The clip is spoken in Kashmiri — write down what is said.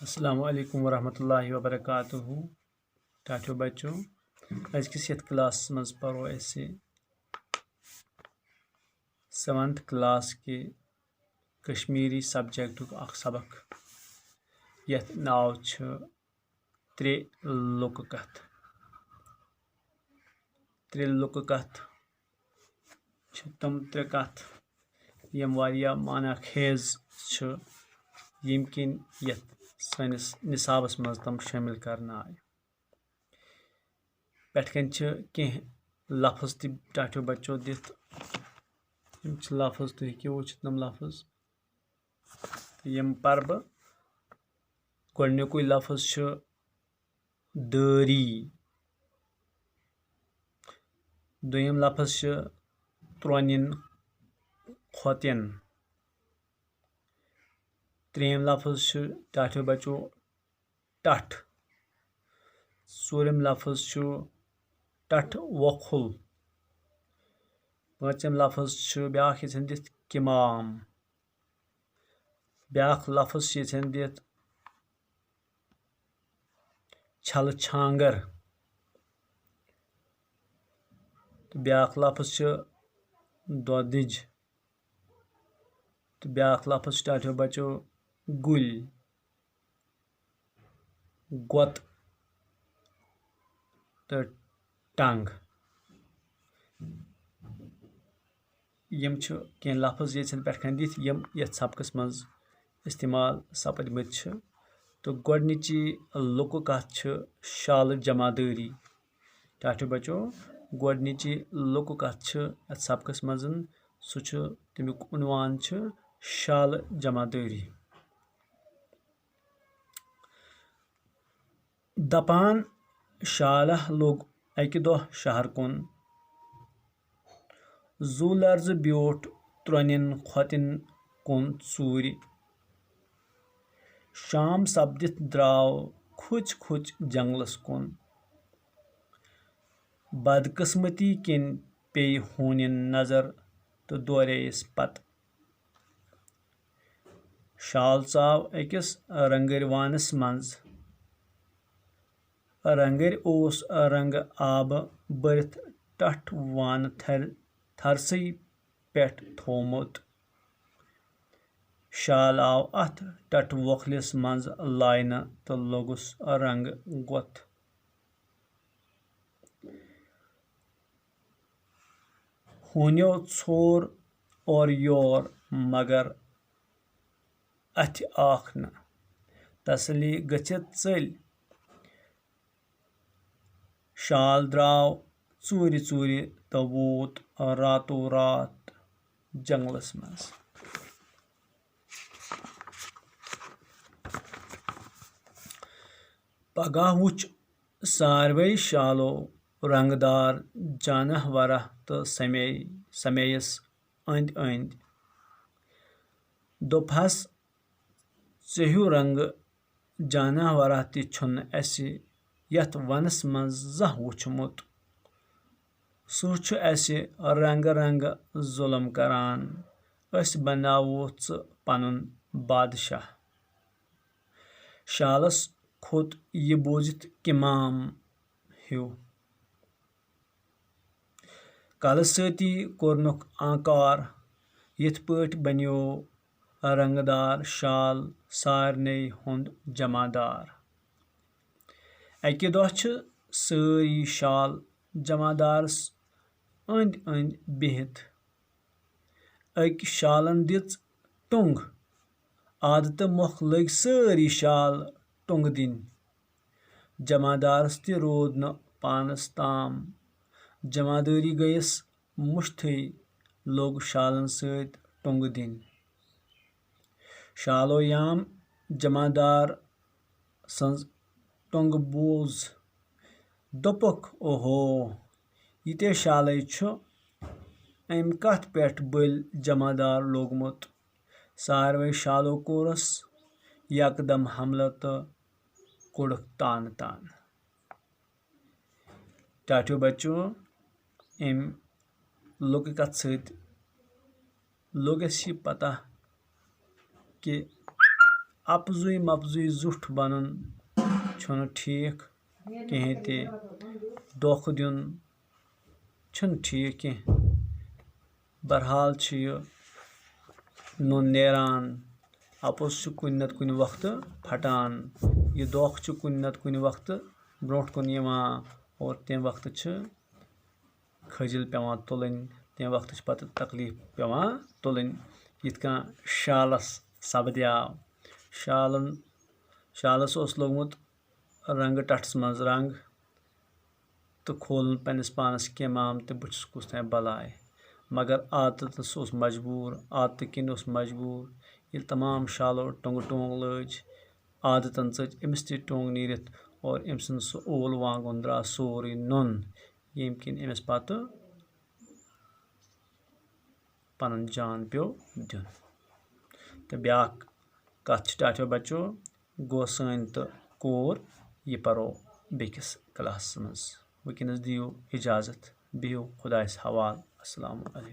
अस्सलामु अलैकुम वरहमतुल्लाहि वबरकातुहू। टाठो बच्चों, अजकिस यथ क्लास मज पढ़ो ऐसे 7th क्लास के कश्मीरी सब्जेक्ट अख सबक यथ नाव छ त्रे लुक कथ। त्रे लुक कथ छ तम त्रे कथ यम वारिया माना खेज छ यम किन यथ सनिस निसाबस मज तम शामिल करना आय। पेटकन छ के लफ्ज ति टाठो बच्चों दित यम छ लफ्ज तुम हेकियो वुचित तम लफ्ज यम पर ब। गोडनिकुय लफ्ज छ दरी। दोयम लफ्ज छ त्रोनिन खोतिन। त्रेयम लफ्ज छ टाठो बच्चों टठ। सूरम लफ्ज छ टठ वखुल। पांचम लफ्ज छ ब्याख यथन दित किमाम। ब्याख लफ्ज छ यथन दित छल छांगर। तो ब्याख लफ्ज छ दोदिज। तो ब्याख लफ्ज छ टाठो बच्चों गुल गोत तो टंग। यम छ के लफ्ज यथन पेटकन दित यम यथ सबकस मज इस्तेमाल सपदमत छ। तो गोडनिची लुक कथ छ शाल जमादारी। टाठो बच्चों गोडनिची लुक कथ छ यथ सबकस मजन सु छ तमिक उन्वान छ शाल जमादारी। दपान शालह लोग अकि दोह शहर कुन। जू लर्ज ब्योठ त्रोनिन खोतिन कुन चूर। शाम सपदित द्राव खुच खुच जंगलस कुन। बदकिस्मती किन पे हूनिन नजर तो दौरेयस पत। शाल चाव अकिस रंगरवानस मंज। रंगर ओस रंग आब बरथ टठ वान थरसई पेट थोमुत। शाल आव अथ टठ वोखलिस मंज लायन तो लोगुस रंग गोथ। हून्यो छोर और योर मगर अथ आख न। तसली गचित चल। शाल द्राव चूरि चूरि तो वोत रातो रात जंगलस मज। पगह वुच सारवै शालो रंगदार जानवरा तो समेयस अंद अंद। दोपहस चेहु रंग जानवरा ति छुन असे यथ वनस मज जह वुचमुत। सु छु असे रंग रंग जुलम करान। अस बनावो च पनुन बादशाह। शालस खोत ये बोजित किमाम ह्यू। कल सती कोरनुक आकार यथ पट बन्यो रंगदार शाल सारने हुंद जमादार। अकि दोह छ सारी शाल जमादारस अंद अंद बिहित। अकि शालन दिच टुंग आदत मोख लग सारी शाल टुंग दिन। जमादारस ति रोद न पानस ताम। जमादारी गयस मुश्थै लोग शालन सत टुंग दिन। शालो याम जमादार संज टुंग बोज दोपक ओहो यिते शालै छु अम कथ पेट बल जमादार लोगमुत। सारवै शालो कोरस यकदम हमला तो कोड़क तान तान। टाठो बच्चों अम लुक कथ सत लोगस पता कि اَپزُے مَپزُے زیُٹھ بَنُن چھُنہٕ ٹھیٖک کِہیٖنۍ تہِ دھوکہٕ دیُن چھُنہٕ ٹھیٖک کینٛہہ بہرحال چھُ یہِ نوٚن نیران اَپُز چھُ کُنہِ نَتہٕ کُنہِ وقتہٕ پھٹان یہِ دھوکہٕ چھُ کُنہِ نَتہٕ کُنہِ وقتہٕ برونٛٹھ کُن یِوان اور تمہِ وقتہٕ چھِ کھٔجِل پیٚوان تُلٕنۍ تمہِ وقتہٕ چھِ پَتہٕ تکلیٖف پیٚوان تُلٕنۍ یِتھ کٔنۍ شالَس سَپدیٛاو شالَس اوس لوگمُت رنٛگہٕ ٹَٹھَس منٛز رنٛگ تہٕ کھوٗل نہٕ پنٛنِس پانَس کینٛہہ مام تہٕ بہٕ چھُس کُس تام بَلاے مگر عادتَس اوس مجبوٗر عادتہٕ کِنۍ اوس مجبوٗر ییٚلہِ تمام شالو ٹۄنٛگہٕ ٹونٛگ لٲج عادتَن ژٔج أمِس تہِ ٹونٛگ نیٖرِتھ اور أمۍ سُنٛد سُہ اوٗل وانٛگُن درٛاو سورُے نوٚن ییٚمہِ کِنۍ أمِس پَتہٕ پَنُن جان پیوٚو دیُن تہٕ بیٛاکھ کَتھ چھِ ٹاٹھیو بَچو گوٚو سٲنۍ تہٕ کوٗر یہِ پَرو بیٚکِس کلاسَس منٛز وٕنکٮ۪نَس دِیِو اِجازت بِہِو خۄدایَس حوالہٕ اَسَلامُ علیکُم